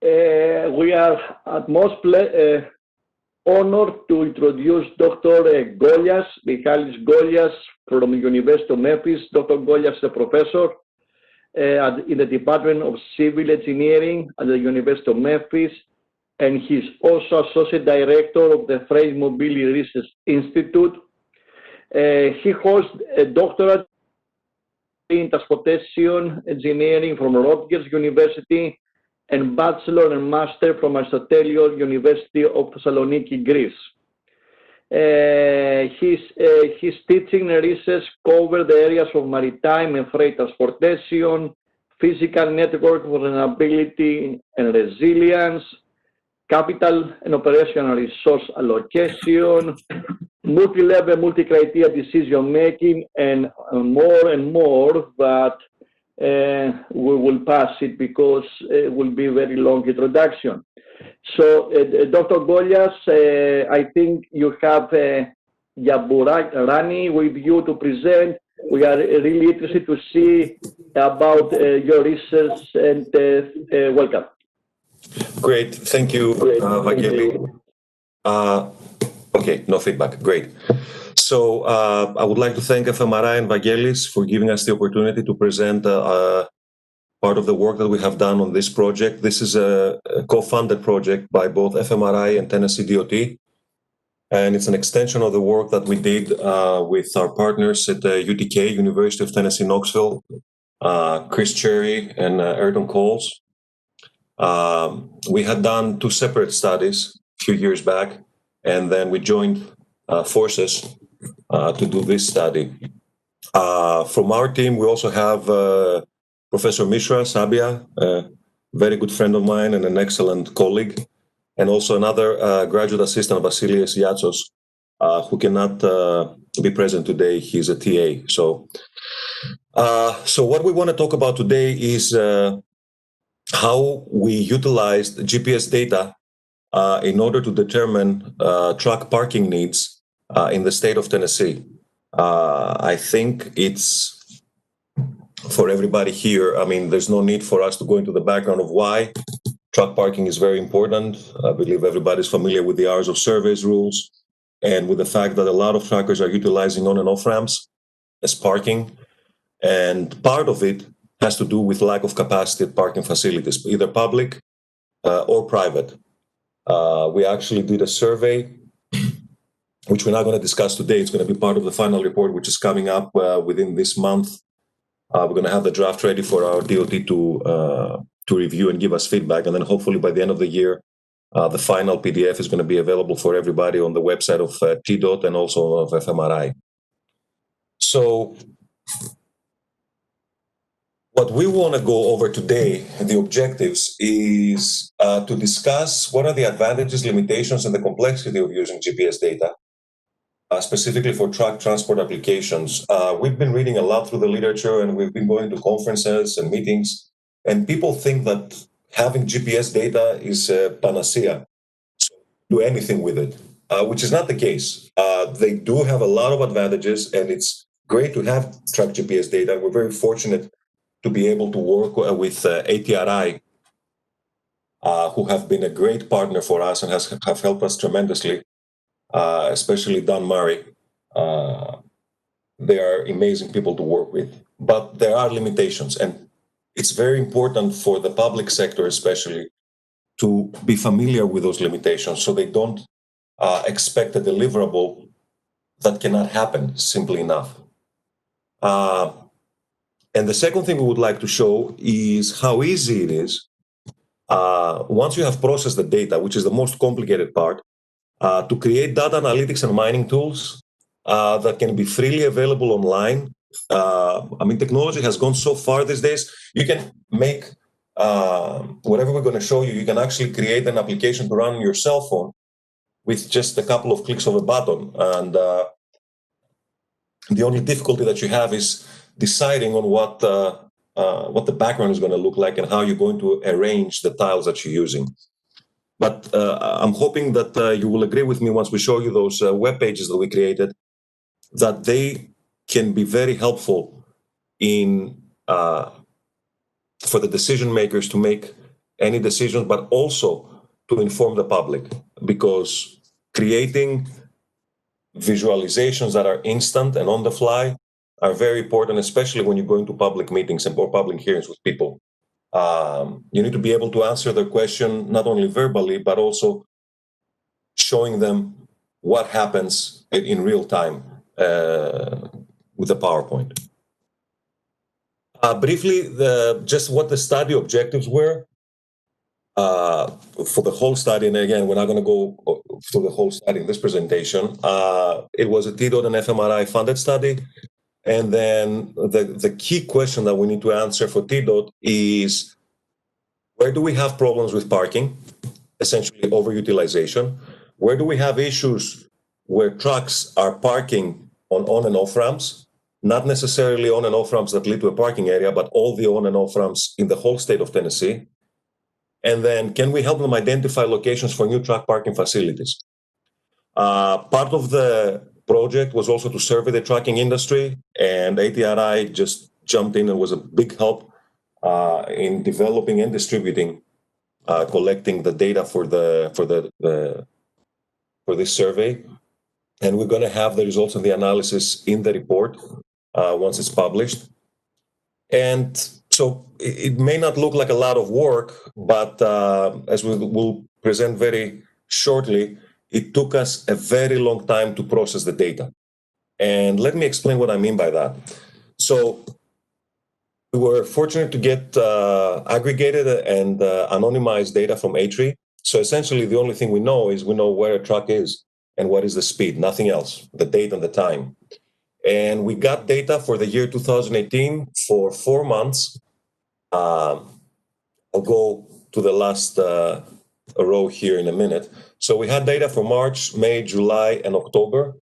We are at most honored to introduce Dr. Golias, Mihalis Golias from the University of Memphis. Dr. Golias is a professor in the Department of Civil Engineering at the University of Memphis, and he's also Associate Director of the Freight Mobility Research Institute. He holds a doctorate in Transportation Engineering from Rutgers University and Bachelor and Master from Aristotelios University of Thessaloniki, Greece. His teaching and research cover the areas of maritime and freight transportation, physical network vulnerability and resilience, capital and operational resource allocation, multi-level, multi-criteria decision making, and more, but we will pass it because it will be a very long introduction. So, Dr. Golias, I think you have Giampouranis with you to present. We are really interested to see about your research, and welcome. Great, thank you, Vangeli. Okay, no feedback, great. So I would like to thank FMRI and Vangelis for giving us the opportunity to present part of the work that we have done on this project. This is a co-funded project by both FMRI and Tennessee DOT, and it's an extension of the work that we did with our partners at the UTK, University of Tennessee, Knoxville, Chris Cherry and Ayrton Coles. We had done 2 separate studies a few years back, and then we joined forces to do this study. From our team, we also have Professor Mishra Sabia, a very good friend of mine and an excellent colleague, and also another graduate assistant, Vasilios Yatsos, who cannot be present today. He's a TA. So what we want to talk about today is how we utilized GPS data in order to determine truck parking needs in the state of Tennessee. I think it's for everybody here. I mean, there's no need for us to go into the background of why truck parking is very important. I believe everybody's familiar with the hours of service rules and with the fact that a lot of truckers are utilizing on and off ramps as parking. And part of it has to do with lack of capacity at parking facilities, either public or private. We actually did a survey, which we're not going to discuss today. It's going to be part of the final report, which is coming up within this month. We're going to have the draft ready for our DOT to review and give us feedback. And then hopefully by the end of the year, the final PDF is going to be available for everybody on the website of TDOT and also of FMRI. So what we want to go over today, the objectives, is to discuss what are the advantages, limitations, and the complexity of using GPS data, specifically for truck transport applications. We've been reading a lot through the literature, and we've been going to conferences and meetings, and people think that having GPS data is a panacea, so do anything with it, which is not the case. They do have a lot of advantages, and it's great to have truck GPS data. We're very fortunate to be able to work with ATRI, who have been a great partner for us and have helped us tremendously, especially Don Murray. They are amazing people to work with, but there are limitations, and it's very important for the public sector especially to be familiar with those limitations so they don't expect a deliverable that cannot happen simply enough. And the second thing we would like to show is how easy it is, once you have processed the data, which is the most complicated part, to create data analytics and mining tools that can be freely available online. I mean, technology has gone so far these days. You can make whatever we're going to show you, you can actually create an application to run on your cell phone with just a couple of clicks of a button. And the only difficulty that you have is deciding on what the background is going to look like and how you're going to arrange the tiles that you're using. But I'm hoping that you will agree with me once we show you those web pages that we created, that they can be very helpful in for the decision makers to make any decisions, but also to inform the public, because creating visualizations that are instant and on the fly are very important, especially when you go into public meetings or public hearings with people. You need to be able to answer their question not only verbally, but also showing them what happens in real time with the PowerPoint. Briefly, just what the study objectives were for the whole study, and again, we're not going to go through the whole study in this presentation. It was a TDOT and FMRI funded study. And then the key question that we need to answer for TDOT is, where do we have problems with parking, essentially overutilization? Where do we have issues where trucks are parking on and off ramps, not necessarily on and off ramps that lead to a parking area, but all the on and off ramps in the whole state of Tennessee? And then can we help them identify locations for new truck parking facilities? Part of the project was also to survey the trucking industry, and ATRI just jumped in and was a big help in developing and distributing, collecting the data for this survey. And we're going to have the results of the analysis in the report once it's published. And so it may not look like a lot of work, but as we will present very shortly, it took us a very long time to process the data. And let me explain what I mean by that. So we were fortunate to get aggregated and anonymized data from ATRI. So essentially, the only thing we know is we know where a truck is and what is the speed, nothing else, the date and the time. And we got data for the year 2018 for 4 months. I'll go to the last row here in a minute. So we had data for March, May, July, and October.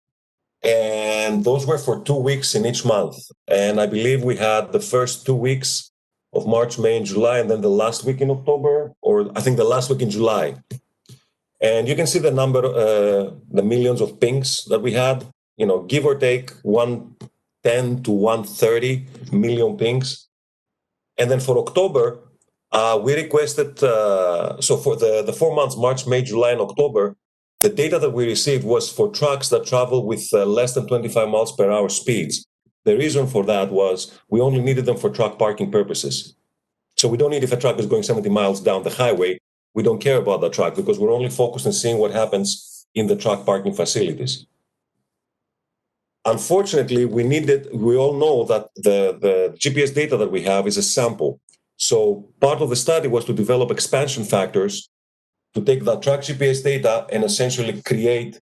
And those were for 2 weeks in each month. And I believe we had the first 2 weeks of March, May, and July, and then the last week in October, or I think the last week in July. And you can see the number, the millions of pings that we had, give or take 110 to 130 million pings. And then for October, we requested, so for the 4 months, March, May, July, and October, the data that we received was for trucks that travel with less than 25 miles per hour speeds. The reason for that was we only needed them for truck parking purposes. So we don't need if a truck is going 70 miles down the highway. We don't care about the truck because we're only focused on seeing what happens in the truck parking facilities. Unfortunately, we all know that the GPS data that we have is a sample. So part of the study was to develop expansion factors to take that truck GPS data and essentially create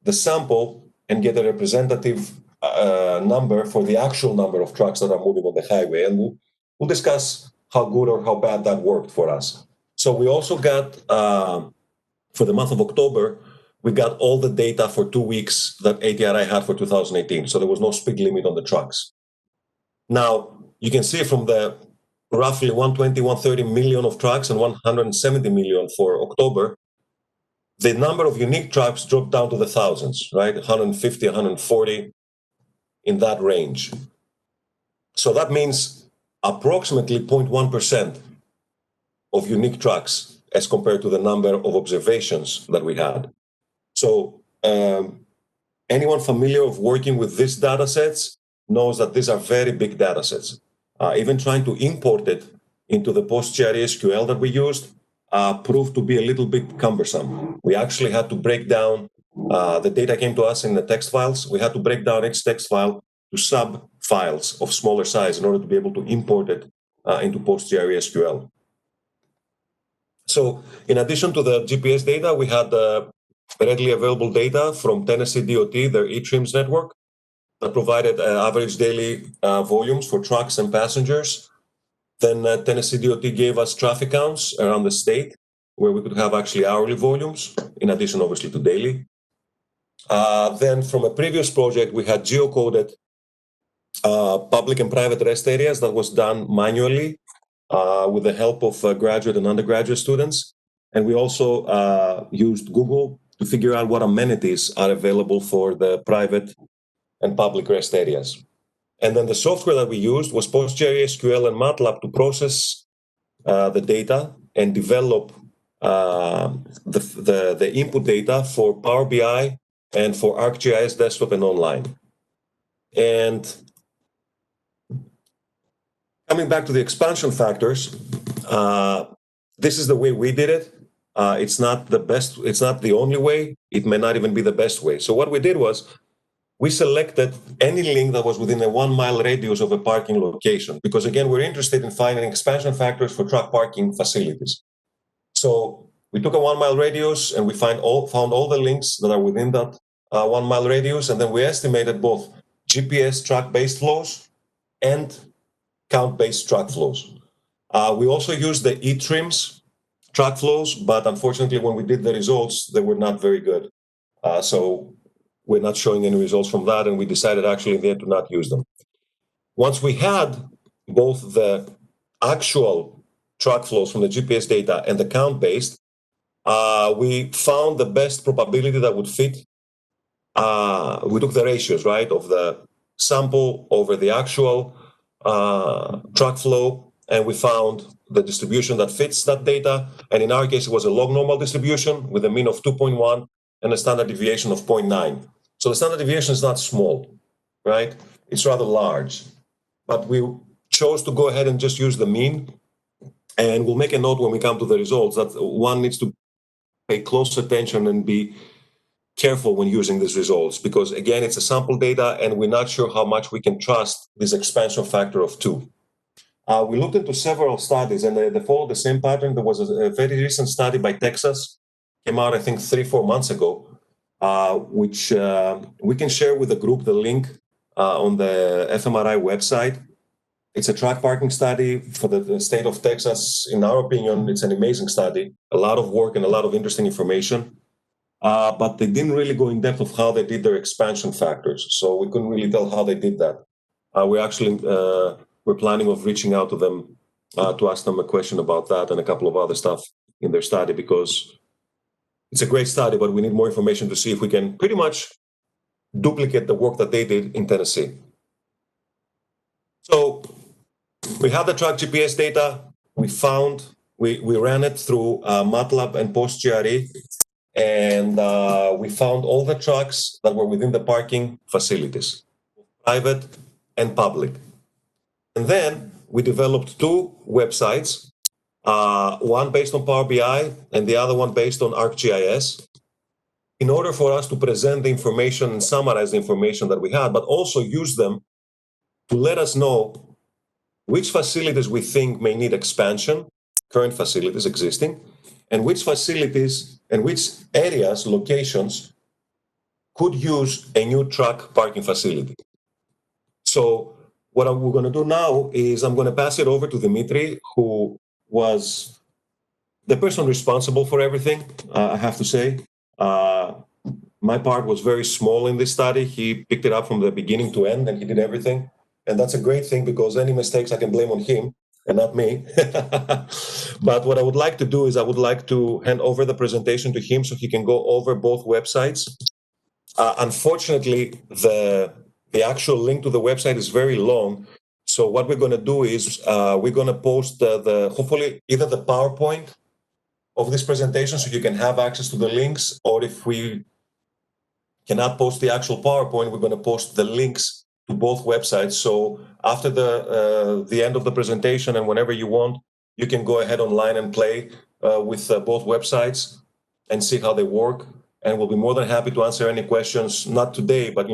the sample and get a representative number for the actual number of trucks that are moving on the highway. And we'll discuss how good or how bad that worked for us. So we also got, for the month of October, we got all the data for 2 weeks that ATRI had for 2018. So there was no speed limit on the trucks. Now, you can see from the roughly 120, 130 million of trucks and 170 million for October, the number of unique trucks dropped down to the thousands, right? 150, 140, in that range. So that means approximately 0.1% of unique trucks as compared to the number of observations that we had. So anyone familiar of working with these data sets knows that these are very big data sets. Even trying to import it into the post-GRE SQL that we used proved to be a little bit cumbersome. We actually had to break down, the data came to us in the text files. We had to break down each text file to sub-files of smaller size in order to be able to import it into post-GRE SQL. So in addition to the GPS data, we had readily available data from Tennessee DOT, their eTrims network, that provided average daily volumes for trucks and passengers. Then Tennessee DOT gave us traffic counts around the state, where we could have actually hourly volumes, in addition, obviously, to daily. Then from a previous project, we had geocoded public and private rest areas that was done manually with the help of graduate and undergraduate students. And we also used Google to figure out what amenities are available for the private and public rest areas. And then the software that we used was PostgreSQL and MATLAB to process the data and develop the input data for Power BI and for ArcGIS desktop and online. And coming back to the expansion factors, this is the way we did it. It's not the best, it's not the only way. It may not even be the best way. So what we did was we selected any link that was within a 1 mile radius of a parking location, because again, we're interested in finding expansion factors for truck parking facilities. So we took a 1 mile radius and we found all the links that are within that 1 mile radius. And then we estimated both GPS track-based flows and count-based track flows. We also used the eTrims track flows, but unfortunately, when we did the results, they were not very good. So we're not showing any results from that, and we decided actually in the end to not use them. Once we had both the actual track flows from the GPS data and the count-based, we found the best probability that would fit. We took the ratios, right, of the sample over the actual track flow, and we found the distribution that fits that data. And in our case, it was a log normal distribution with a mean of 2.1 and a standard deviation of 0.9. So the standard deviation is not small, right? It's rather large. But we chose to go ahead and just use the mean. And we'll make a note when we come to the results that one needs to pay close attention and be careful when using these results, because again, it's a sample data and we're not sure how much we can trust this expansion factor of 2. We looked into several studies and they followed the same pattern. There was a very recent study by Texas, came out I think 3-4 months ago, which we can share with the group the link on the FMRI website. It's a track parking study for the state of Texas. In our opinion, it's an amazing study, a lot of work and a lot of interesting information. But they didn't really go in depth of how they did their expansion factors. So we couldn't really tell how they did that. We're planning of reaching out to them to ask them a question about that and a couple of other stuff in their study, because it's a great study, but we need more information to see if we can pretty much duplicate the work that they did in Tennessee. So we have the track GPS data. We ran it through MATLAB and PostGRE. And we found all the trucks that were within the parking facilities, private and public. And then we developed 2 websites, one based on Power BI and the other one based on ArcGIS, in order for us to present the information and summarize the information that we had, but also use them to let us know which facilities we think may need expansion, current facilities existing, and which facilities and which areas, locations, could use a new truck parking facility. So what we're going to do now is I'm going to pass it over to Dimitris, who was the person responsible for everything, I have to say. My part was very small in this study. He picked it up from the beginning to end, and he did everything. And that's a great thing, because any mistakes I can blame on him and not me. But what I would like to do is I would like to hand over the presentation to him so he can go over both websites. Unfortunately, the actual link to the website is very long. So what we're going to do is we're going to post hopefully either the PowerPoint of this presentation so you can have access to the links, or if we cannot post the actual PowerPoint, we're going to post the links to both websites. So after the end of the presentation and whenever you want, you can go ahead online and play with both websites and see how they work. And we'll be more than happy to answer any questions, not today, but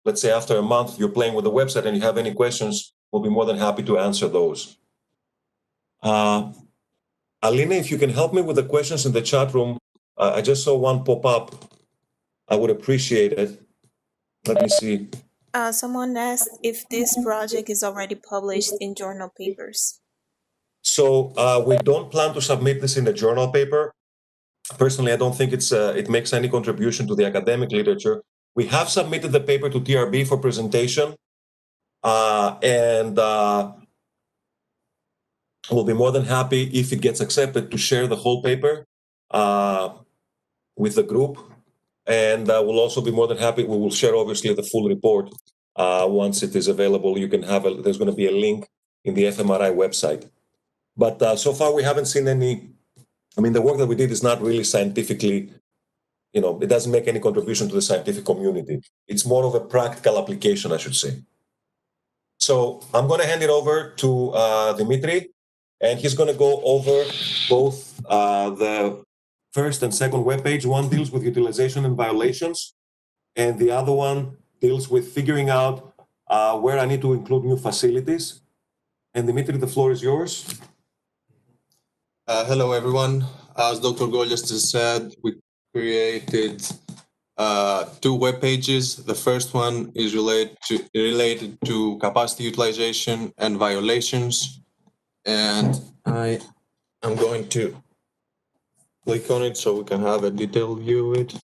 let's say after a month you're playing with the website and you have any questions, we'll be more than happy to answer those. Alina, if you can help me with the questions in the chat room, I just saw one pop up. I would appreciate it. Let me see. Someone asked if this project is already published in journal papers. So we don't plan to submit this in a journal paper. Personally, I don't think it makes any contribution to the academic literature. We have submitted the paper to TRB for presentation, and we'll be more than happy if it gets accepted to share the whole paper with the group. And we'll also be more than happy. We will share, obviously, the full report once it is available. You can have there's going to be a link in the FMRI website. But so far we haven't seen any, I mean, the work that we did is not really scientifically, it doesn't make any contribution to the scientific community. It's more of a practical application, I should say. So I'm going to hand it over to Dimitri, and he's going to go over both the first and second webpage. One deals with utilization and violations, and the other one deals with figuring out where I need to include new facilities. And Dimitri, the floor is yours. Hello, everyone. As Dr. Golias just said, we created two web pages. The first one is related to capacity utilization and violations. And I am going to click on it so we can have a detailed view of it.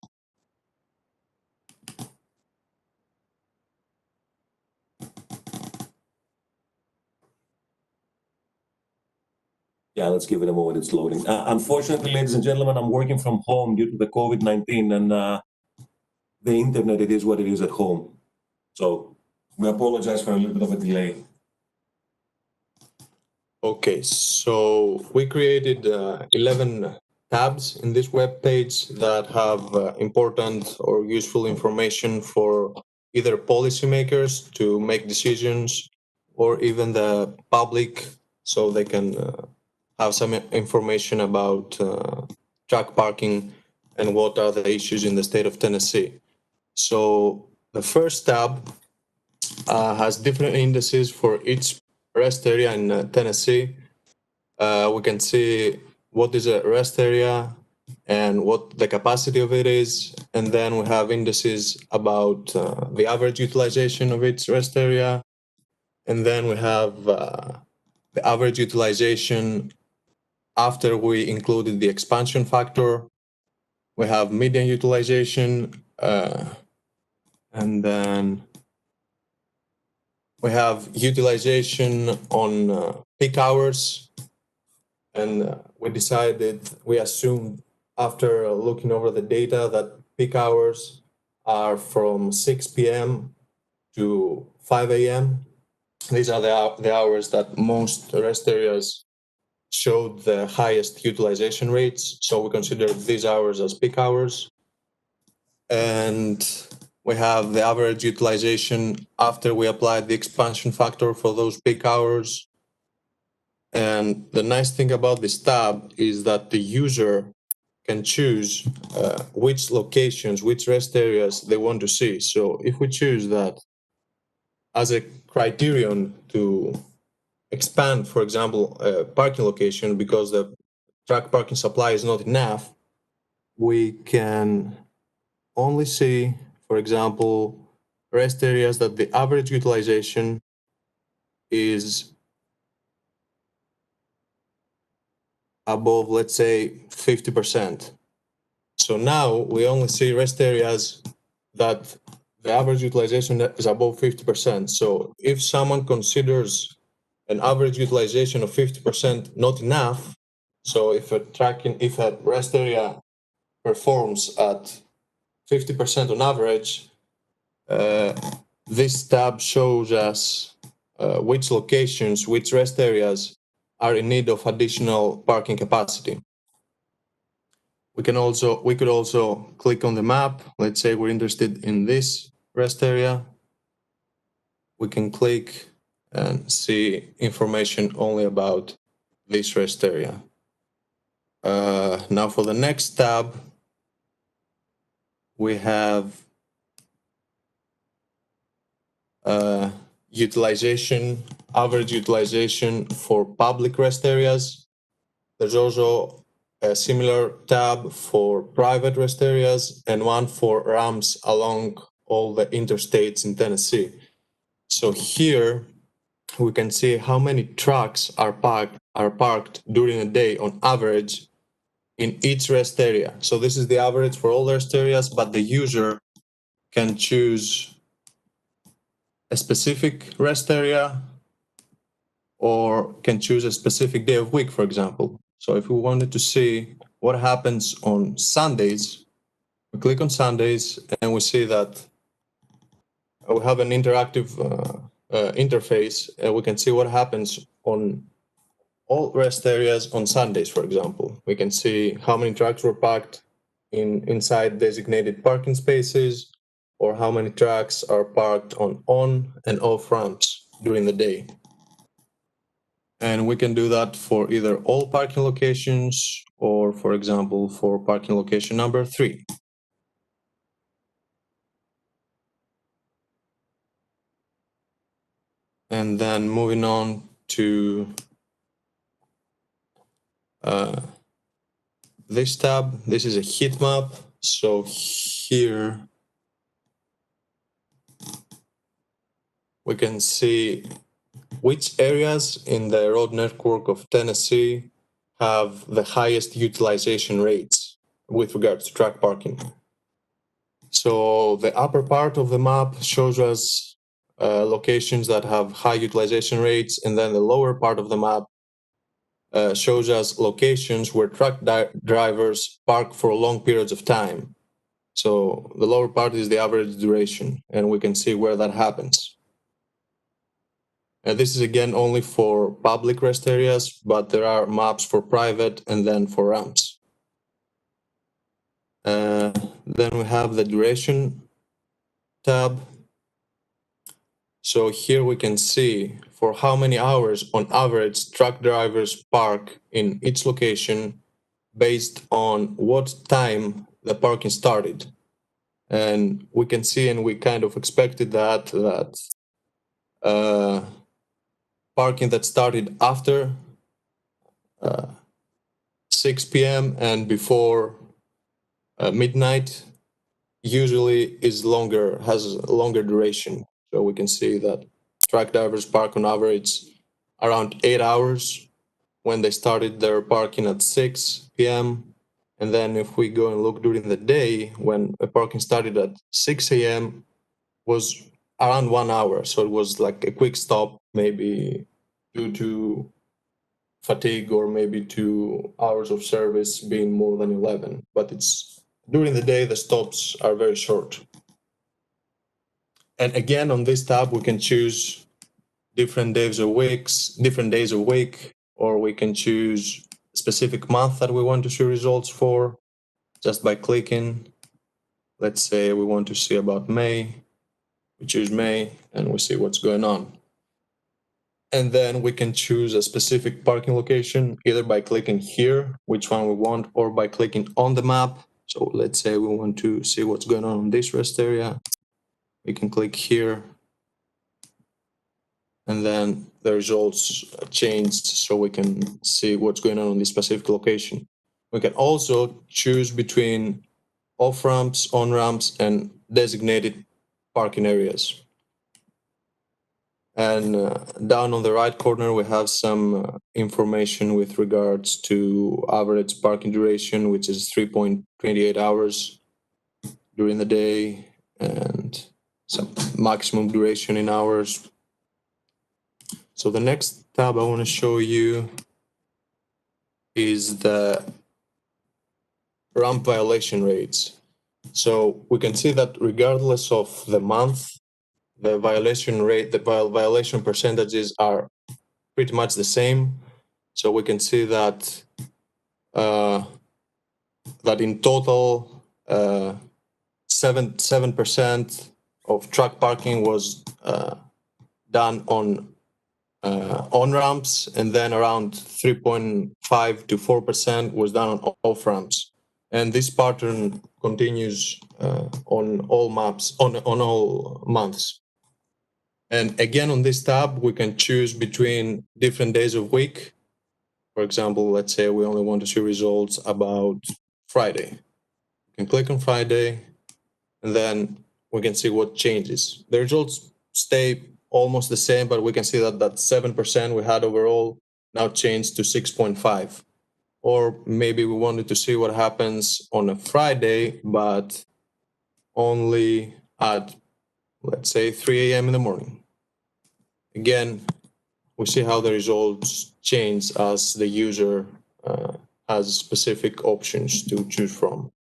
Yeah, let's give it a moment. It's loading. Unfortunately, ladies and gentlemen, I'm working from home due to the COVID-19, and the internet, it is what it is at home. So we apologize for a little bit of a delay. Okay, so we created 11 tabs in this web page that have important or useful information for either policymakers to make decisions or even the public, so they can have some information about truck parking and what are the issues in the state of Tennessee. So the first tab has different indices for each rest area in Tennessee. We can see what is a rest area and what the capacity of it is. And then we have indices about the average utilization of each rest area. And then we have the average utilization after we included the expansion factor. We have median utilization, and then we have utilization on peak hours. And we assumed after looking over the data that peak hours are from 6 p.m. to 5 a.m. These are the hours that most rest areas showed the highest utilization rates. So we consider these hours as peak hours. And we have the average utilization after we applied the expansion factor for those peak hours. And the nice thing about this tab is that the user can choose which locations, which rest areas they want to see. So if we choose that as a criterion to expand, for example, a parking location because the truck parking supply is not enough, we can only see, for example, rest areas that the average utilization is above, let's say, 50%. So now we only see rest areas that the average utilization is above 50%. So if someone considers an average utilization of 50% not enough, so if a rest area performs at 50% on average, this tab shows us which locations, which rest areas are in need of additional parking capacity. We could also click on the map. Let's say we're interested in this rest area. We can click and see information only about this rest area. Now for the next tab, we have utilization, average utilization for public rest areas. There's also a similar tab for private rest areas and one for ramps along all the interstates in Tennessee. So here we can see how many trucks are parked during a day on average in each rest area. So this is the average for all rest areas, but the user can choose a specific rest area or can choose a specific day of week, for example. So if we wanted to see what happens on Sundays, we click on Sundays and we see that we have an interactive interface, and we can see what happens on all rest areas on Sundays, for example. We can see how many trucks were parked inside designated parking spaces, or how many trucks are parked on and off ramps during the day. And we can do that for either all parking locations or, for example, for parking location number 3. And then moving on to this tab, this is a heat map. So here we can see which areas in the road network of Tennessee have the highest utilization rates with regards to truck parking. So the upper part of the map shows us locations that have high utilization rates, and then the lower part of the map shows us locations where truck drivers park for long periods of time. So the lower part is the average duration, and we can see where that happens. This is again only for public rest areas, but there are maps for private and then for ramps. Then we have the duration tab. So here we can see for how many hours on average truck drivers park in each location based on what time the parking started. And we can see, and we kind of expected that parking that started after 6 p.m. and before midnight usually is longer, has a longer duration. So we can see that truck drivers park on average around 8 hours when they started their parking at 6 p.m. And then if we go and look during the day, when the parking started at 6 a.m. was around 1 hour. So it was like a quick stop, maybe due to fatigue or maybe 2 hours of service being more than 11. But it's during the day, the stops are very short. And again, on this tab, we can choose different days of week, or we can choose a specific month that we want to see results for just by clicking. Let's say we want to see about May. We choose May and we see what's going on. And then we can choose a specific parking location either by clicking here, which one we want, or by clicking on the map. So let's say we want to see what's going on in this rest area. We can click here, and then the results changed so we can see what's going on this specific location. We can also choose between off-ramps, on-ramps, and designated parking areas. And down on the right corner, we have some information with regards to average parking duration, which is 3.28 hours during the day, and some maximum duration in hours. So the next tab I want to show you is the ramp violation rates. So we can see that regardless of the month, the violation rate, the violation percentages are pretty much the same. So we can see that that in total, 7% of truck parking was done on ramps, and then around 3.5 to 4% was done on off ramps. And this pattern continues on all maps, on all months. And again, on this tab, we can choose between different days of week. For example, let's say we only want to see results about Friday. We can click on Friday, and then we can see what changes. The results stay almost the same, but we can see that 7% we had overall now changed to 6.5. Or maybe we wanted to see what happens on a Friday, but only at, let's say, 3 a.m. in the morning. Again, we see how the results change as the user has specific options to choose from.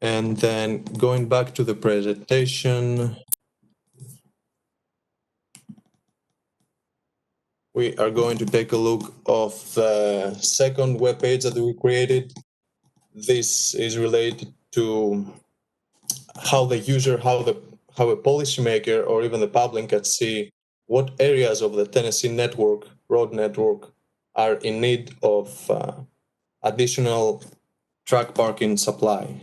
And then going back to the presentation, we are going to take a look of the second web page that we created. This is related to how the user, how a policymaker or even the public can see what areas of the Tennessee network, road network, are in need of additional truck parking supply.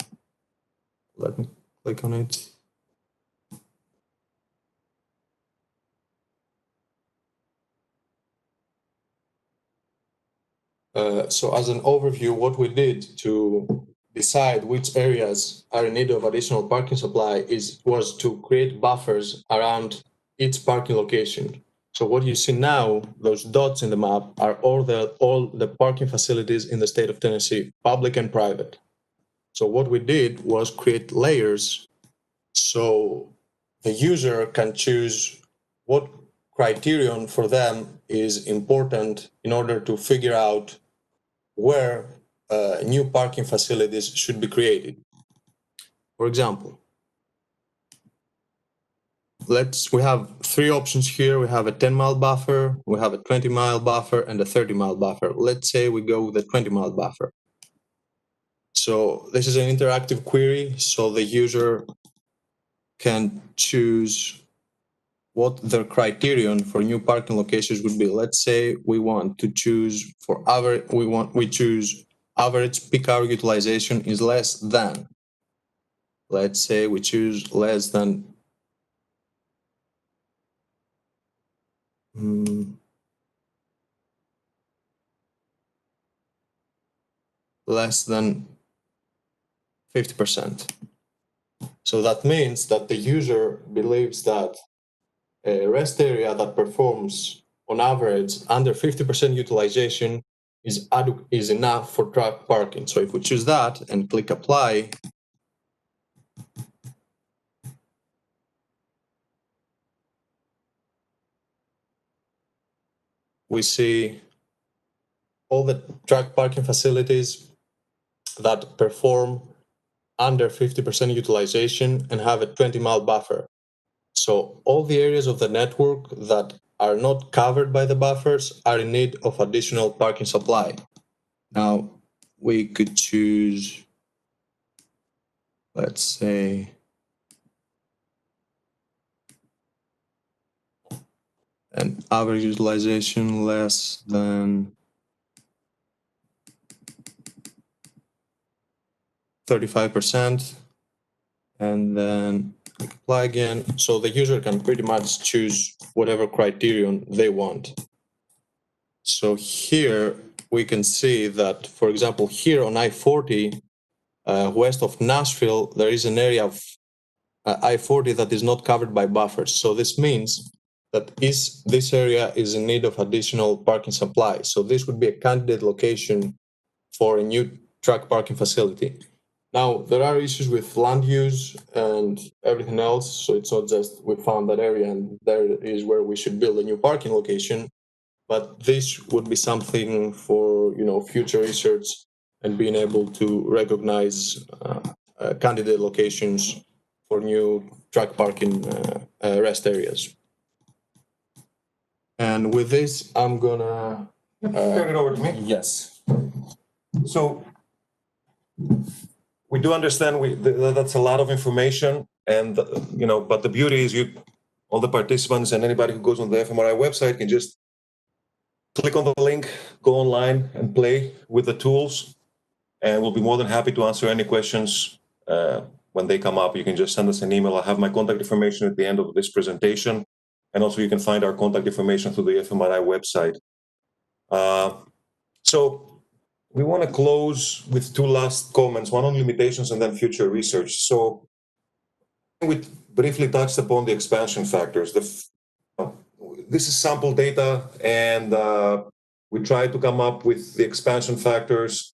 Let me click on it. So as an overview, what we did to decide which areas are in need of additional parking supply was to create buffers around each parking location. So what you see now, those dots in the map, are all the parking facilities in the state of Tennessee, public and private. So what we did was create layers so the user can choose what criterion for them is important in order to figure out where new parking facilities should be created. For example, we have three options here. We have a 10-mile buffer, we have a 20-mile buffer, and a 30-mile buffer. Let's say we go with the 20-mile buffer. So this is an interactive query, so the user can choose what their criterion for new parking locations would be. Let's say we want to choose for average, we choose average peak hour utilization is less than. Let's say we choose less than less than 50%. So that means that the user believes that a rest area that performs on average under 50% utilization is enough for truck parking. So if we choose that and click apply, we see all the truck parking facilities that perform under 50% utilization and have a 20-mile buffer. So all the areas of the network that are not covered by the buffers are in need of additional parking supply. Now, we could choose, let's say, an average utilization less than 35%, and then apply again. So the user can pretty much choose whatever criterion they want. So here we can see that, for example, here on I-40, west of Nashville, there is an area of I-40 that is not covered by buffers. So this means that this area is in need of additional parking supply. So this would be a candidate location for a new truck parking facility. Now, there are issues with land use and everything else. So it's not just we found that area and there is where we should build a new parking location. But this would be something for future research and being able to recognize candidate locations for new truck parking rest areas. And with this, I'm gonna turn it over to me. Yes. So we do understand that's a lot of information, and but the beauty is all the participants and anybody who goes on the FMRI website can just click on the link, go online and play with the tools, and we'll be more than happy to answer any questions when they come up. You can just send us an email. I'll have my contact information at the end of this presentation, and also you can find our contact information through the FMRI website. So we want to close with two last comments, one on limitations and then future research. So we briefly touched upon the expansion factors. This is sample data, and we tried to come up with the expansion factors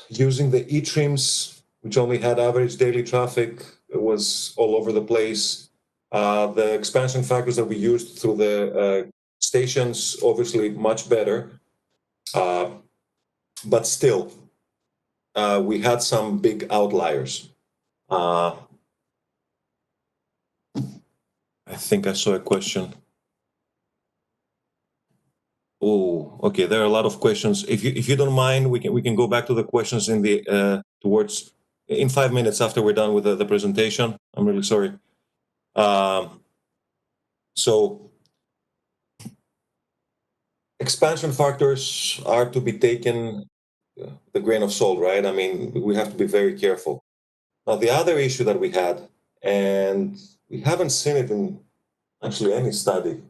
using the e-trims, which only had average daily traffic. It was all over the place. The expansion factors that we used through the stations, obviously much better. But still, we had some big outliers. I think I saw a question. Oh, okay. There are a lot of questions. If you don't mind, we can go back to the questions in the in 5 minutes after we're done with the presentation. I'm really sorry. So expansion factors are to be taken with a grain of salt, right? I mean, we have to be very careful. Now, the other issue that we had, and we haven't seen it in actually any study,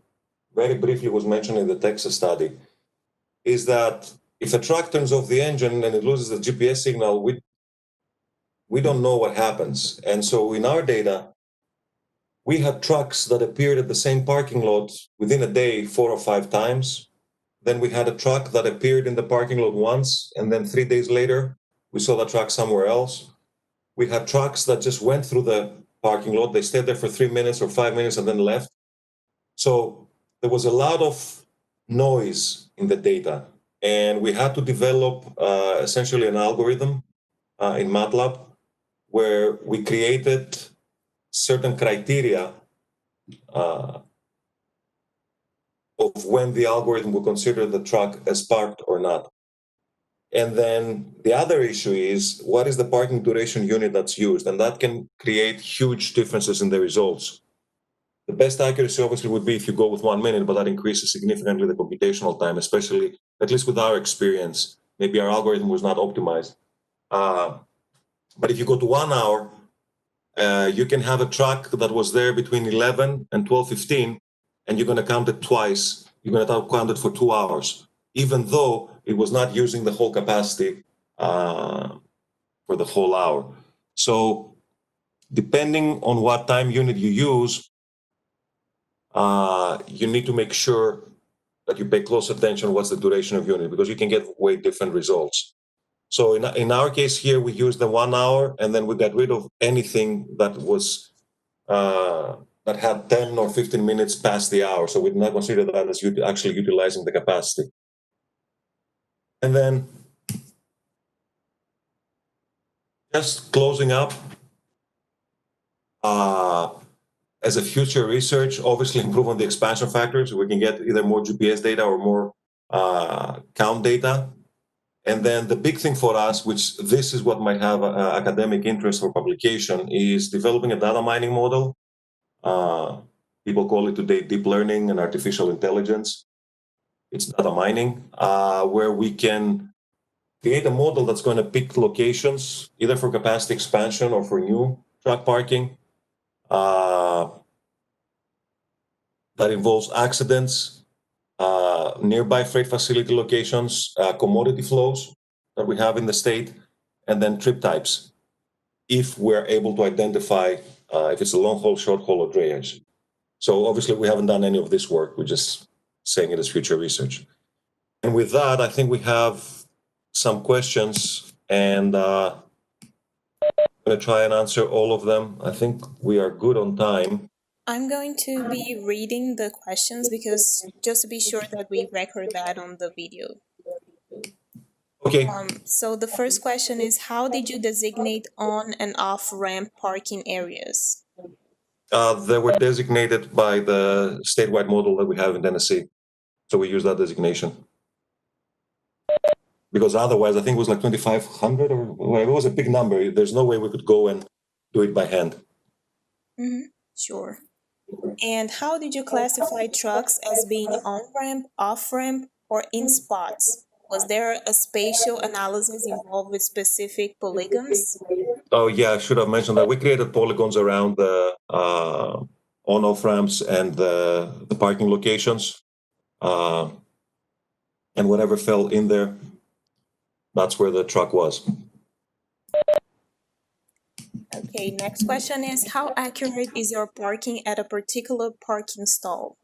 very briefly was mentioned in the Texas study, is that if a truck turns off the engine and it loses the GPS signal, we don't know what happens. And so in our data, we had trucks that appeared at the same parking lot within a day 4 or 5 times. Then we had a truck that appeared in the parking lot once, and then 3 days later, we saw the truck somewhere else. We had trucks that just went through the parking lot. They stayed there for 3 minutes or 5 minutes and then left. So there was a lot of noise in the data. And we had to develop essentially an algorithm in MATLAB where we created certain criteria of when the algorithm will consider the truck as parked or not. And then the other issue is what is the parking duration unit that's used? And that can create huge differences in the results. The best accuracy obviously would be if you go with 1 minute, but that increases significantly the computational time, especially, at least with our experience. Maybe our algorithm was not optimized. But if you go to 1 hour, you can have a truck that was there between 11 and 12:15, and you're going to count it twice. You're going to count it for 2 hours, even though it was not using the whole capacity for the whole hour. So depending on what time unit you use, you need to make sure that you pay close attention what's the duration of unit, because you can get way different results. So in our case here, we used the 1 hour, and then we got rid of anything that was that had 10 or 15 minutes past the hour. So we did not consider that as actually utilizing the capacity. And then just closing up, as a future research, obviously improve on the expansion factors. We can get either more GPS data or more count data. And then the big thing for us, which this is what might have academic interest for publication, is developing a data mining model. People call it today deep learning and artificial intelligence. It's data mining, where we can create a model that's going to pick locations, either for capacity expansion or for new truck parking, that involves accidents, nearby freight facility locations, commodity flows that we have in the state, and then trip types, if we're able to identify if it's a long haul, short haul, or drayage. So obviously we haven't done any of this work. We're just saying it as future research. And with that, I think we have some questions, and I'm going to try and answer all of them. I think we are good on time. I'm going to be reading the questions because just to be sure that we record that on the video. Okay. So the first question is, how did you designate on and off ramp parking areas? They were designated by the statewide model that we have in Tennessee. So we use that designation. Because otherwise, I think it was like 2,500 or well, it was a big number. There's no way we could go and do it by hand. Mm-hmm. Sure. And how did you classify trucks as being on-ramp, off-ramp, or in spots? Was there a spatial analysis involved with specific polygons? Oh, yeah, I should have mentioned that. We created polygons around the on-off ramps and the parking locations. And whatever fell in there, that's where the truck was. Okay, next question is, how accurate is your parking at a particular parking stall?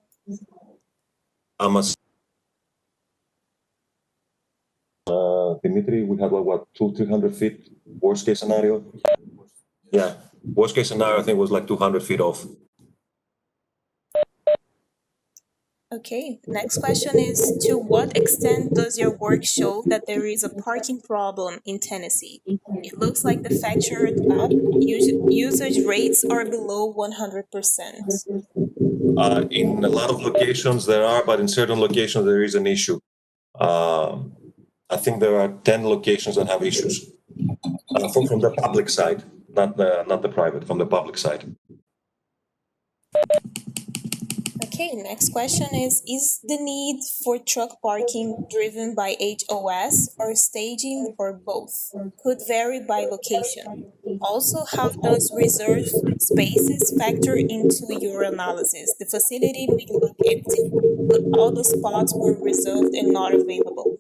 Dimitri, we had what 200-300 feet worst case scenario. Yeah, worst case scenario I think was like 200 feet off. Okay, next question is, to what extent does your work show that there is a parking problem in Tennessee? It looks like the factored up usage rates are below 100%. In a lot of locations there are, but in certain locations there is an issue. I think there are 10 locations that have issues from the public side, not the private, from the public side. Okay, next question is the need for truck parking driven by HOS or staging or both? Could vary by location. Also, how does reserved spaces factor into your analysis? The facility may look empty, but all the spots were reserved and not available.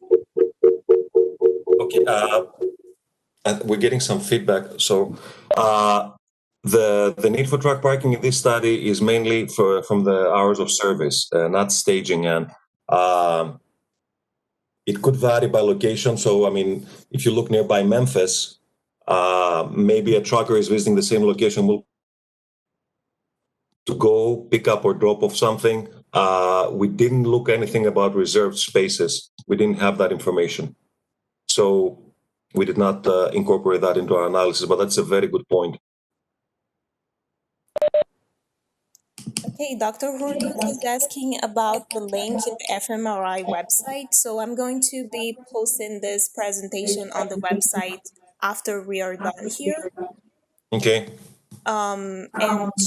Okay, and we're getting some feedback. So the need for truck parking in this study is mainly from the hours of service, not staging, and it could vary by location. So I mean, if you look nearby Memphis, maybe a trucker is visiting the same location will to go pick up or drop off something. We didn't look anything about reserved spaces. We didn't have that information. So we did not incorporate that into our analysis, but that's a very good point. Okay, Dr. Hurtuk is asking about the link in the FMRI website. So I'm going to be posting this presentation on the website after we are done here. Okay. And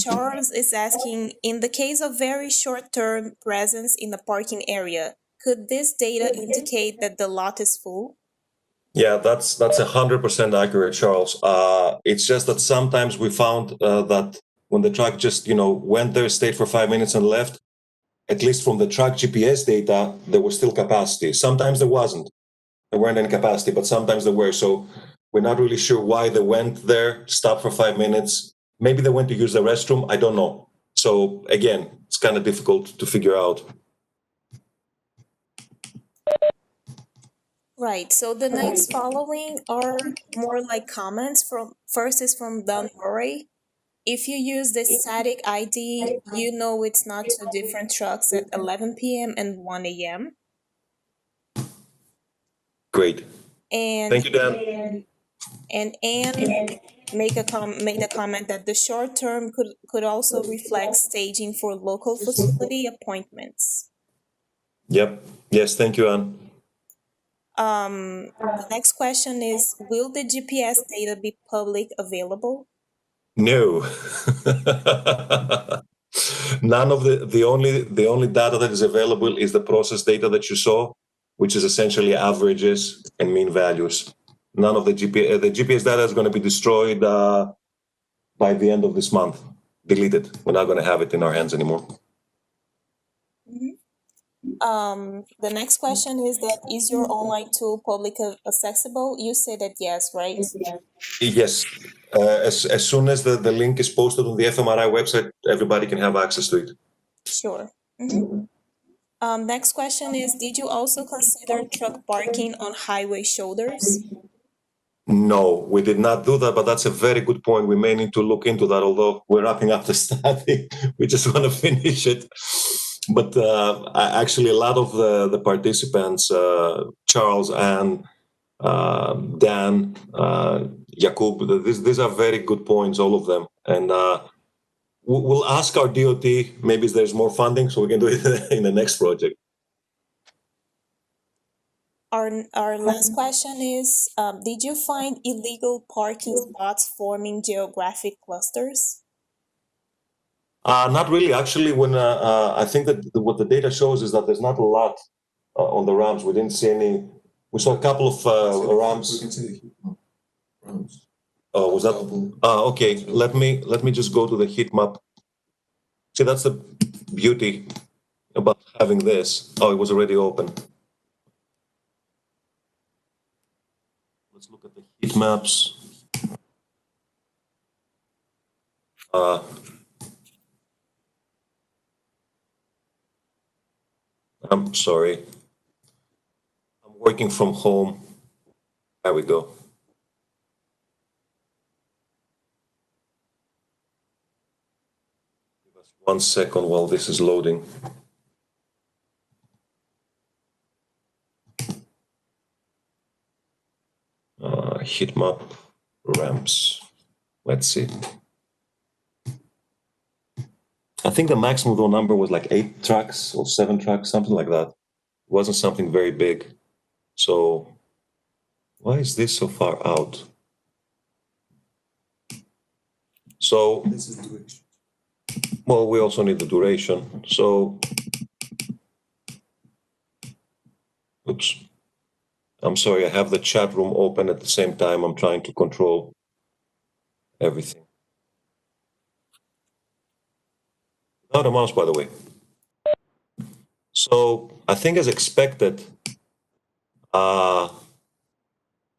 Charles is asking, in the case of very short-term presence in the parking area, could this data indicate that the lot is full? Yeah, that's 100% accurate, Charles. It's just that sometimes we found that when the truck just went there, stayed for 5 minutes and left, at least from the truck GPS data, there was still capacity. Sometimes there wasn't. There weren't any capacity, but sometimes there were. So we're not really sure why they went there, stopped for 5 minutes. Maybe they went to use the restroom. I don't know. So again, it's kind of difficult to figure out. Right. So the next following are more like comments from first is from Don Murray. If you use the static ID, you know it's not two different trucks at 11 p.m. and 1 a.m. Great. And Thank you, Dan. And Anne made a comment that the short term could also reflect staging for local facility appointments. Yep. Yes. Thank you, Anne. The next question is, will the GPS data be public available? No. None of the only data that is available is the process data that you saw, which is essentially averages and mean values. None of the GPS data is going to be destroyed by the end of this month. Deleted. We're not going to have it in our hands anymore. The next question is that, is your online tool public accessible? You said that yes, right? Yes. As soon as the link is posted on the FMRI website, everybody can have access to it. Sure. Next question is, did you also consider truck parking on highway shoulders? No, we did not do that, but that's a very good point. We may need to look into that, although we're wrapping up the study. We just want to finish it. But actually, a lot of the participants, Charles and Dan, Jakub, these are very good points, all of them. And we'll ask our DOT, maybe there's more funding, so we can do it in the next project. Our last question is, did you find illegal parking spots forming geographic clusters? Not really. Actually, when I think that what the data shows is that there's not a lot on the ramps. We didn't see any. We saw a couple of ramps. We can see the heat ramps. Oh, was that? Okay. Let me just go to the heat map. See, that's the beauty about having this. Oh, it was already open. Let's look at the heat maps. I'm sorry. I'm working from home. There we go. 1 second while this is loading. Heat map ramps. Let's see. I think the maximum number was like 8 trucks or 7 trucks, something like that. It wasn't something very big. So why is this so far out? So, This is duration. well, we also need the duration. So, oops. I'm sorry, I have the chat room open at the same time. I'm trying to control everything. Without a mouse, by the way. So I think as expected, around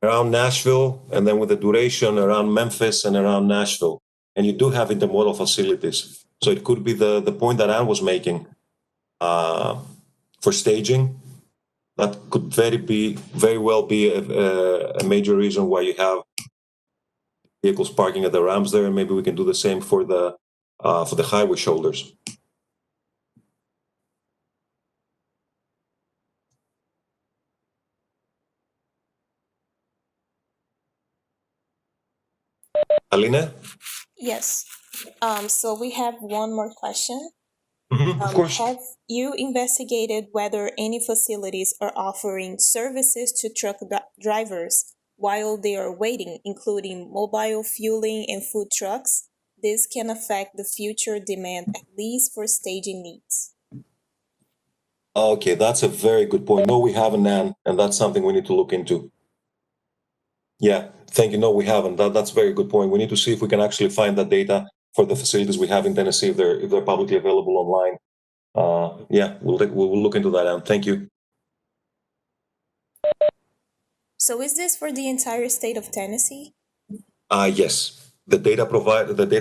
Nashville, and then with the duration around Memphis and around Nashville. And you do have intermodal facilities. So it could be the point that Anne was making for staging. That could very well be a major reason why you have vehicles parking at the ramps there, and maybe we can do the same for the highway shoulders. Aline? Yes. So we have one more question. Of course. Have you investigated whether any facilities are offering services to truck drivers while they are waiting, including mobile fueling and food trucks? This can affect the future demand, at least for staging needs. Okay, that's a very good point. No, we haven't, Anne, and that's something we need to look into. Yeah, thank you. No, we haven't. That's a very good point. We need to see if we can actually find that data for the facilities we have in Tennessee, if they're publicly available online. Yeah, we'll look into that, Anne. Thank you. So is this for the entire state of Tennessee? Yes. The data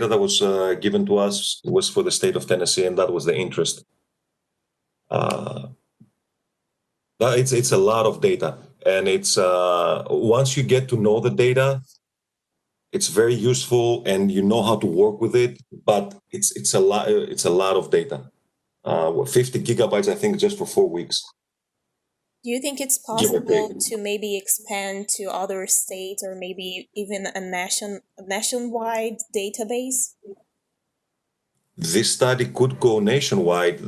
that was given to us was for the state of Tennessee, and that was the interest. It's a lot of data, and it's once you get to know the data, it's very useful, and you know how to work with it. But it's a lot. It's a lot of data. 50 gigabytes, I think, just for 4 weeks. Do you think it's Give or possible take. to maybe expand to other states or maybe even a nationwide database? This study could go nationwide.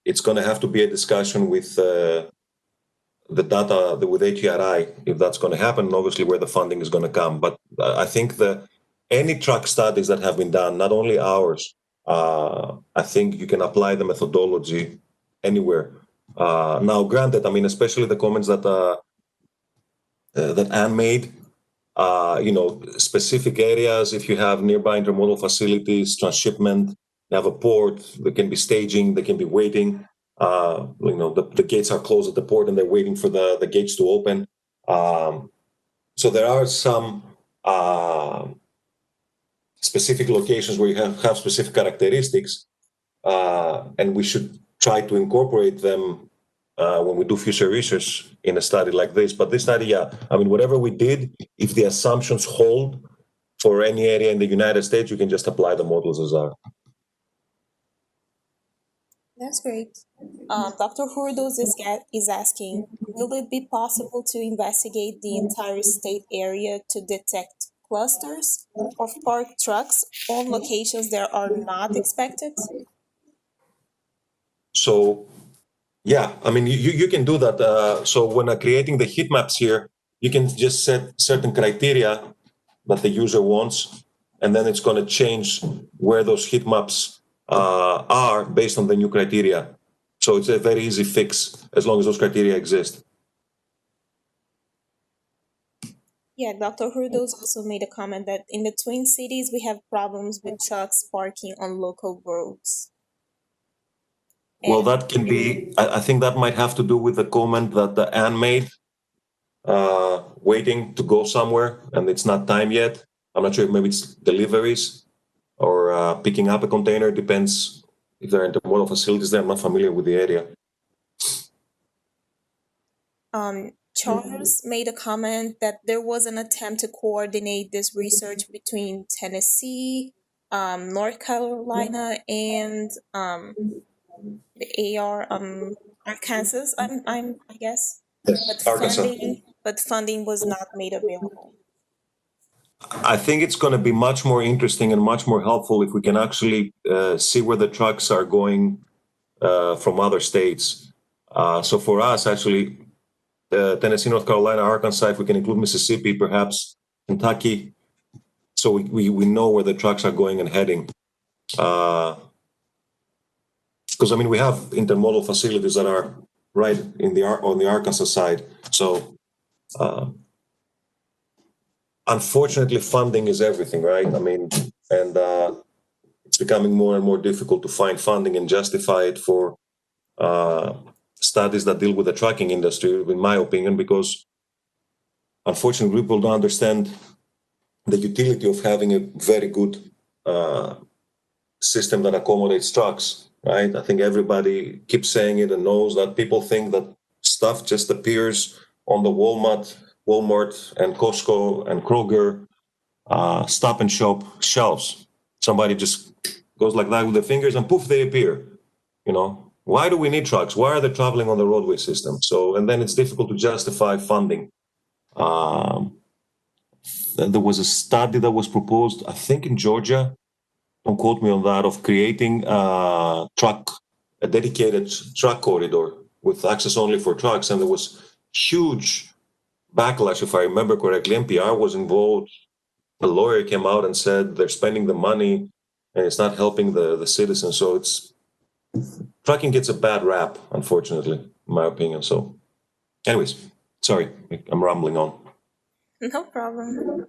It's going to have to be a discussion with the data with ATRI if that's going to happen, and obviously where the funding is going to come. But I think any truck studies that have been done, not only ours, I think you can apply the methodology anywhere. Now, granted, especially the comments that Anne made. Specific areas, if you have nearby intermodal facilities, transshipment, you have a port, there can be staging, there can be waiting. The gates are closed at the port and they're waiting for the gates to open. So there are some specific locations where you have specific characteristics, and we should try to incorporate them when we do future research in a study like this. But this study, whatever we did, if the assumptions hold for any area in the United States, you can just apply the models as are. That's great. Dr. Hurdos is asking, will it be possible to investigate the entire state area to detect clusters of parked trucks on locations that are not expected? So, you can do that. So when creating the heat maps here, you can just set certain criteria that the user wants, and then it's going to change where those heat maps are based on the new criteria. So it's a very easy fix as long as those criteria exist. Yeah, Dr. Hurdos also made a comment that in the Twin Cities, we have problems with trucks parking on local roads. Well, that can be, I think that might have to do with the comment that Anne made, waiting to go somewhere, and it's not time yet. I'm not sure if maybe it's deliveries or picking up a container. Depends if there are intermodal facilities there. I'm not familiar with the area. Charles made a comment that there was an attempt to coordinate this research between Tennessee, North Carolina, and the Arkansas. I guess, Yes, Arkansas. Funding was not made available. I think it's going to be much more interesting and much more helpful if we can actually see where the trucks are going from other states. So for us, actually, Tennessee, North Carolina, Arkansas, if we can include Mississippi, perhaps Kentucky, so we know where the trucks are going and heading. Because, I mean, we have intermodal facilities that are right on the Arkansas side. So unfortunately, funding is everything, right? I mean, and it's becoming more and more difficult to find funding and justify it for studies that deal with the trucking industry, in my opinion, because unfortunately, people don't understand the utility of having a very good system that accommodates trucks, right? I think everybody keeps saying it and knows that people think that stuff just appears on the Walmart and Costco and Kroger Stop and Shop shelves. Somebody just goes like that with their fingers and poof, they appear. You know, why do we need trucks? Why are they traveling on the roadway system? So, and then it's difficult to justify funding. There was a study that was proposed, I think in Georgia, don't quote me on that, of creating a dedicated truck corridor with access only for trucks. And there was huge backlash, if I remember correctly. NPR was involved. A lawyer came out and said they're spending the money and it's not helping the citizens. So trucking gets a bad rap, unfortunately, in my opinion. So anyways, sorry, I'm rambling on. No problem.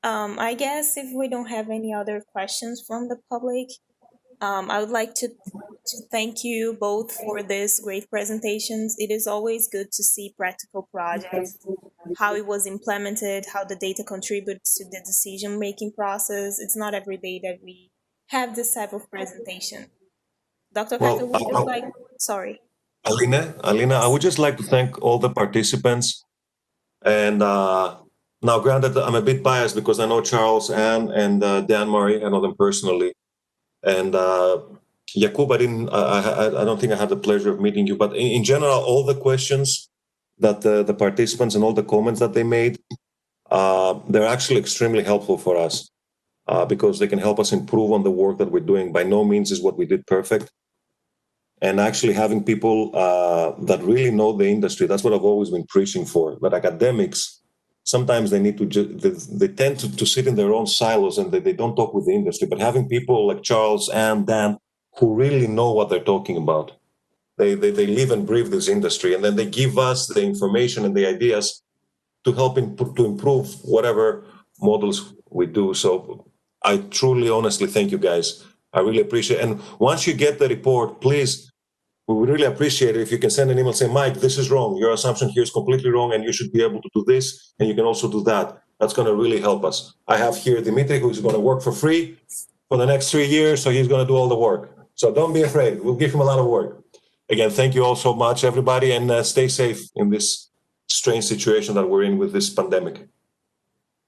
I guess if we don't have any other questions from the public, I would like to thank you both for these great presentations. It is always good to see practical projects, how it was implemented, how the data contributes to the decision-making process. It's not every day that we have this type of presentation. Dr. Carter, would you like, sorry. Alina, I would just like to thank all the participants. And now, granted, I'm a bit biased because I know Charles, Anne, and Dan Murray. I know them personally. And Jakub, I don't think I had the pleasure of meeting you. But in general, all the questions that the participants and all the comments that they made, they're actually extremely helpful for us because they can help us improve on the work that we're doing. By no means is what we did perfect. And actually having people that really know the industry, that's what I've always been preaching for. But academics, sometimes they need to, they tend to sit in their own silos and they don't talk with the industry. But having people like Charles and Dan who really know what they're talking about, they live and breathe this industry, and then they give us the information and the ideas to help to improve whatever models we do. So I truly, honestly thank you guys. I really appreciate it. And once you get the report, please, we would really appreciate it if you can send an email saying, Mike, this is wrong. Your assumption here is completely wrong, and you should be able to do this, and you can also do that. That's going to really help us. I have here Dimitris, who's going to work for free for the next 3 years, so he's going to do all the work. So don't be afraid. We'll give him a lot of work. Again, thank you all so much, everybody, and stay safe in this strange situation that we're in with this pandemic.